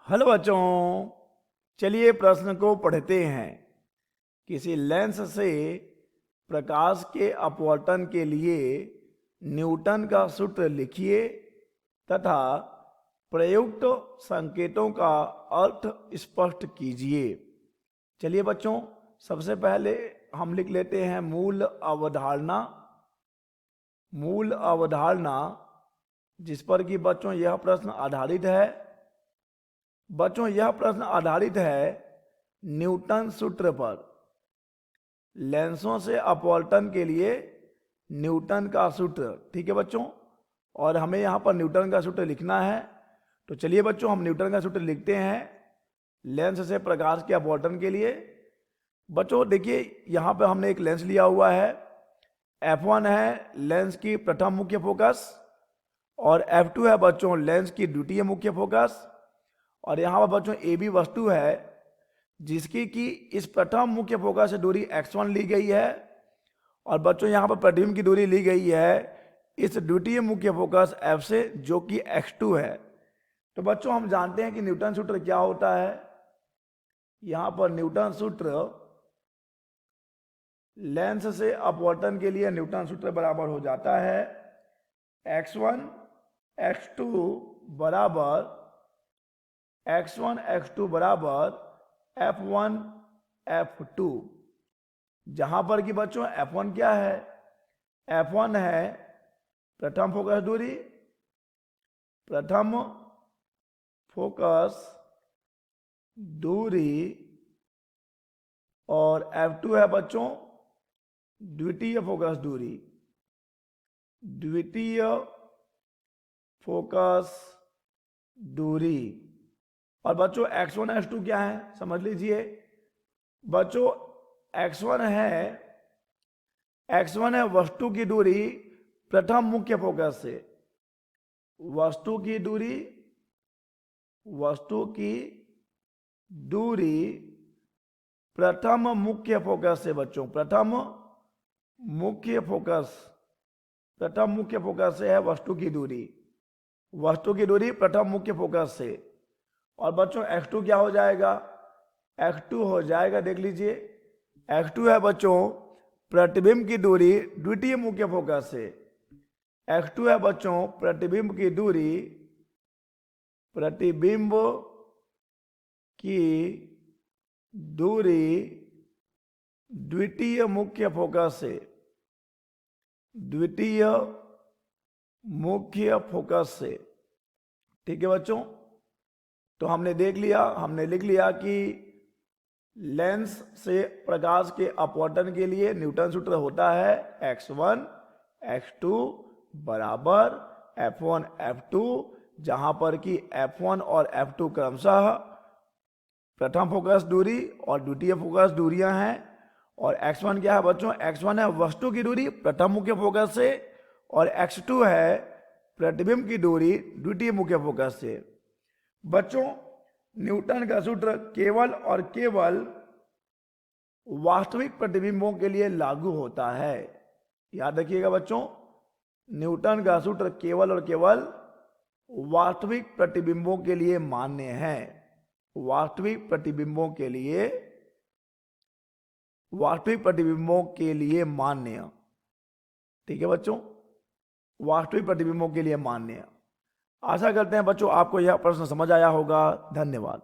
Hello बच्चों, चलिए प्रश्न को पढ़ते हैं। किसी लेंस से प्रकाश के अपवर्तन के लिए न्यूटन का सूत्र लिखिए तथा प्रयुक्त संकेतों का अर्थ स्पष्ट कीजिए। चलिए बच्चों, सबसे पहले हम लिख लेते हैं मूल अवधारणा। मूल अवधारणा जिस पर कि बच्चों यह प्रश्न आधारित है। बच्चों यह प्रश्न आधारित है न्यूटन सूत्र पर। लेंसों से अपवर्तन के लिए न्यूटन का सूत्र, ठीक है बच्चों। और हमें यहाँ पर न्यूटन का सूत्र लिखना है। तो चलिए बच्चों, हम न्यूटन का सूत्र लिखते हैं लेंस से प्रकाश के अपवर्तन के लिए। बच्चों देखिए, यहाँ पर हमने एक लेंस लिया हुआ है। F1 है लेंस की प्रथम मुख्य फोकस और F2 है बच्चों लेंस की द्वितीय मुख्य फोकस। और यहाँ पर बच्चों ए बी वस्तु है जिसकी कि इस प्रथम मुख्य फोकस से दूरी x1 ली गई है और बच्चों यहाँ पर प्रतिबिंब की दूरी ली गई है इस द्वितीय मुख्य फोकस f से, जो कि x2 है। तो बच्चों हम जानते हैं कि न्यूटन सूत्र क्या होता है। यहाँ पर न्यूटन सूत्र लेंस से अपवर्तन के लिए न्यूटन सूत्र बराबर हो जाता है x1 x2 बराबर x1 x2 बराबर F1 F2। जहां पर कि बच्चों F1 क्या है? F1 है प्रथम फोकस दूरी, प्रथम फोकस दूरी, और F2 है बच्चों द्वितीय फोकस दूरी, द्वितीय फोकस दूरी। और बच्चों x1 x2 क्या है समझ लीजिए। बच्चों x1 है वस्तु की दूरी प्रथम मुख्य फोकस से। वस्तु की दूरी प्रथम मुख्य फोकस से बच्चों, प्रथम मुख्य फोकस से है वस्तु की दूरी प्रथम मुख्य फोकस से। और बच्चों x2 क्या हो जाएगा? x2 हो जाएगा, देख लीजिए, x2 है बच्चों प्रतिबिंब की दूरी द्वितीय मुख्य फोकस से। x2 है बच्चों प्रतिबिंब की दूरी द्वितीय मुख्य फोकस से, ठीक है बच्चों। तो हमने लिख लिया कि लेंस से प्रकाश के अपवर्तन के लिए न्यूटन सूत्र होता है x1 x2 बराबर F1 F2, जहां पर कि F1 और F2 क्रमशः प्रथम फोकस दूरी और द्वितीय फोकस दूरियां हैं। और x1 क्या है बच्चों? x1 है वस्तु की दूरी प्रथम मुख्य फोकस से और x2 है प्रतिबिंब की दूरी द्वितीय मुख्य फोकस से। बच्चों न्यूटन का सूत्र केवल और केवल वास्तविक प्रतिबिंबों के लिए लागू होता है। याद रखिएगा बच्चों, न्यूटन का सूत्र केवल और केवल वास्तविक प्रतिबिंबों के लिए मान्य है। वास्तविक प्रतिबिंबों के लिए मान्य, ठीक है बच्चों, वास्तविक प्रतिबिंबों के लिए मान्य। आशा करते हैं बच्चों आपको यह प्रश्न समझ आया होगा। धन्यवाद।